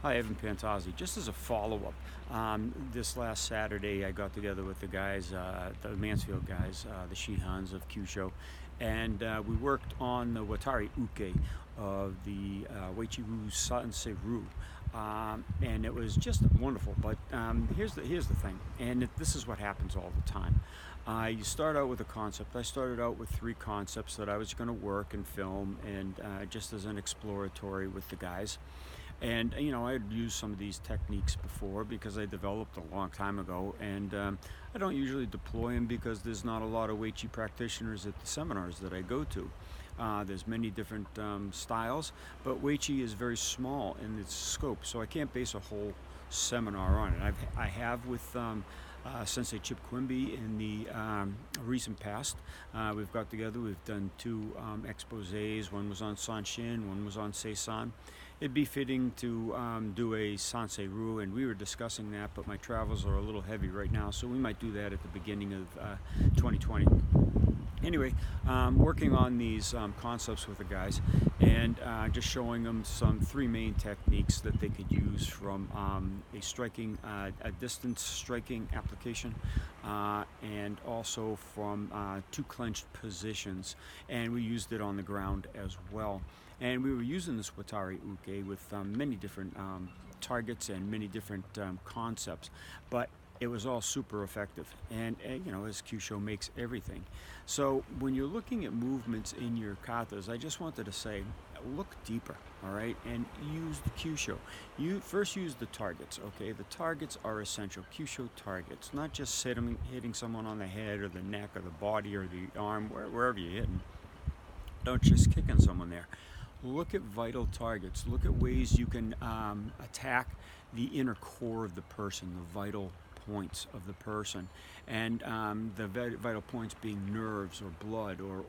Hi, Evan Pantazi. Just as a follow-up, this last Saturday I got together with the guys, the Mansfield guys, the Shihans of Kyusho, and we worked on the Watari Uke of the Weichiru Sanseru. And it was just wonderful. But here's the thing, and this is what happens all the time. You start out with a concept. I started out with three concepts that I was going to work and film, and just as an exploratory with the guys. And I had used some of these techniques before because I developed a long time ago, and I don't usually deploy them because there's not a lot of Weichi practitioners at the seminars that I go to. There's many different styles, but Weichi is very small in its scope, so I can't base a whole seminar on it. I have with Sensei Chip Quimby in the recent past. We've got together, we've done two exposés. One was on Sanshin, one was on Seisan. It'd be fitting to do a Sanseru, and we were discussing that, but my travels are a little heavy right now, so we might do that at the beginning of 2020. Anyway, working on these concepts with the guys, and just showing them some three main techniques that they could use from a distance striking application, and also from two clenched positions, and we used it on the ground as well. And we were using this Watari Uke with many different targets and many different concepts, but it was all super effective. And as Kyusho makes everything. So when you're looking at movements in your katas, I just wanted to say, look deeper, all right, and use the Kyusho. You first use the targets, okay? The targets are essential, Kyusho targets, not just hitting someone on the head or the neck or the body or the arm, wherever you're hitting. Don't just kicking someone there. Look at vital targets. Look at ways you can attack the inner core of the person, the vital points of the person, and the vital points being nerves or blood or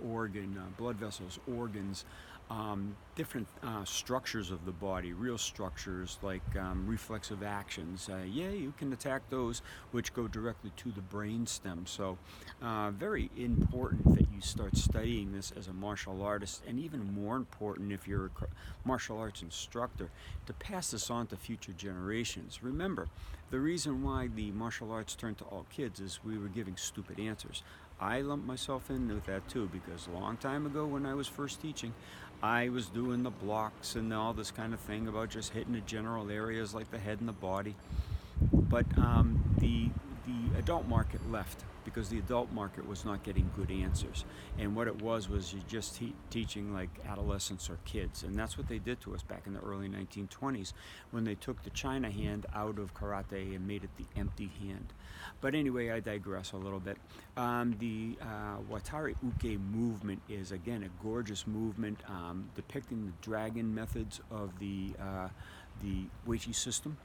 blood vessels, organs, different structures of the body, real structures like reflexive actions. You can attack those, which go directly to the brain stem. So very important that you start studying this as a martial artist, and even more important if you're a martial arts instructor, to pass this on to future generations. Remember, the reason why the martial arts turned to all kids is we were giving stupid answers. I lumped myself in with that too, because a long time ago when I was first teaching, I was doing the blocks and all this kind of thing about just hitting the general areas like the head and the body. But the adult market left because the adult market was not getting good answers, and what it was you just teaching like adolescents or kids, and that's what they did to us back in the early 1920s when they took the China hand out of karate and made it the empty hand. But anyway, I digress a little bit. The Watari Uke movement is again a gorgeous movement depicting the dragon methods of the Weichi system.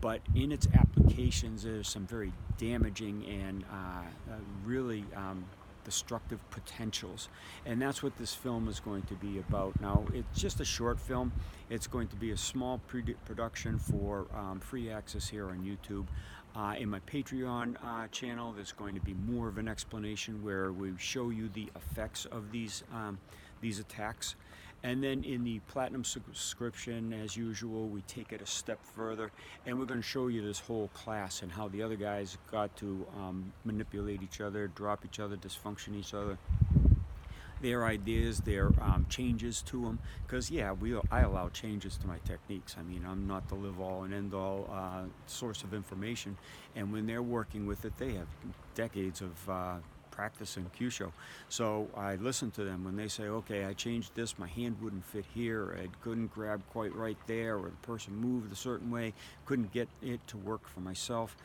But in its applications, there's some very damaging and really destructive potentials. And that's what this film is going to be about. Now, it's just a short film. It's going to be a small production for free access here on YouTube. In my Patreon channel, there's going to be more of an explanation where we show you the effects of these attacks. And then in the Platinum subscription, as usual, we take it a step further, and we're going to show you this whole class and how the other guys got to manipulate each other, drop each other, dysfunction each other, their ideas, their changes to them. Because I allow changes to my techniques. I mean, I'm not the live-all and end-all source of information, and when they're working with it, they have decades of practice in Kyusho. So I listen to them when they say, okay, I changed this, my hand wouldn't fit here, or I couldn't grab quite right there, or the person moved a certain way, couldn't get it to work for myself.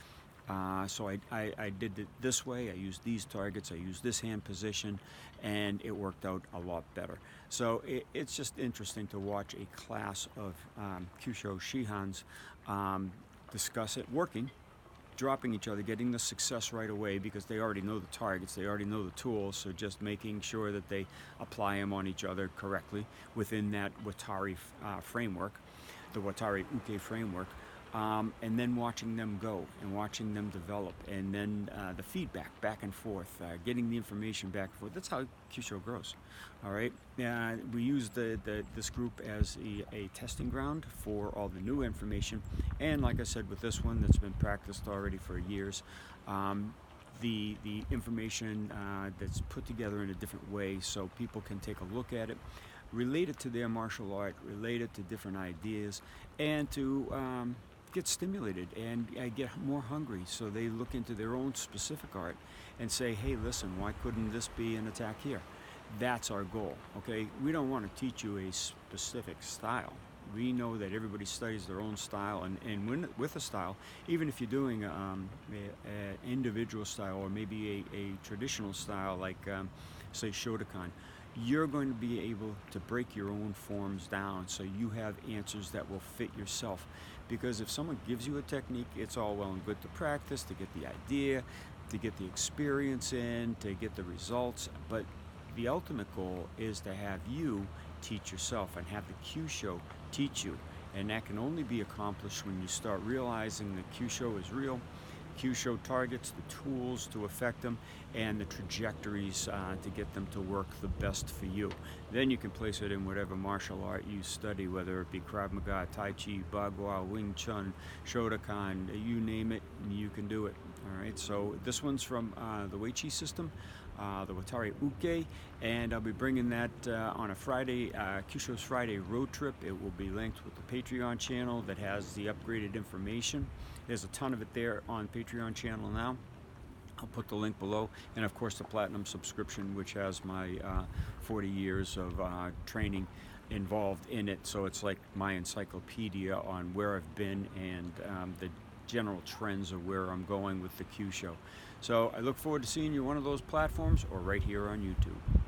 So I did it this way, I used these targets, I used this hand position, and it worked out a lot better. So it's just interesting to watch a class of Kyusho Shihans discuss it working, dropping each other, getting the success right away because they already know the targets, they already know the tools, so just making sure that they apply them on each other correctly within that Watari framework, the Watari Uke framework. and then watching them go and watching them develop, and then the feedback back and forth, getting the information back and forth. That's how Kyusho grows. All right. We use this group as a testing ground for all the new information, and like I said, with this one that's been practiced already for years. The information that's put together in a different way so people can take a look at it, relate it to their martial art, relate it to different ideas, and to get stimulated and get more hungry, so they look into their own specific art and say, hey, listen, why couldn't this be an attack here? That's our goal. Okay, we don't want to teach you a specific style. We know that everybody studies their own style, and with a style, even if you're doing an individual style or maybe a traditional style like say Shotokan, you're going to be able to break your own forms down so you have answers that will fit yourself. Because if someone gives you a technique, it's all well and good to practice, to get the idea, to get the experience in, to get the results, but the ultimate goal is to have you teach yourself and have the Kyusho teach you. And that can only be accomplished when you start realizing that Kyusho is real. Kyusho targets the tools to affect them and the trajectories to get them to work the best for you. Then you can place it in whatever martial art you study, whether it be Krav Maga, Tai Chi, Bagua, Wing Chun, Shotokan, you name it, you can do it. All right, so this one's from the Wei Chi system, the Watari Uke, and I'll be bringing that on a Friday, Kyusho's Friday road trip. It will be linked with the Patreon channel that has the upgraded information. There's a ton of it there on Patreon channel now. I'll put the link below, and of course the Platinum subscription, which has my 40 years of training involved in it, so it's like my encyclopedia on where I've been and the general trends of where I'm going with the Kyusho. So I look forward to seeing you on one of those platforms or right here on YouTube.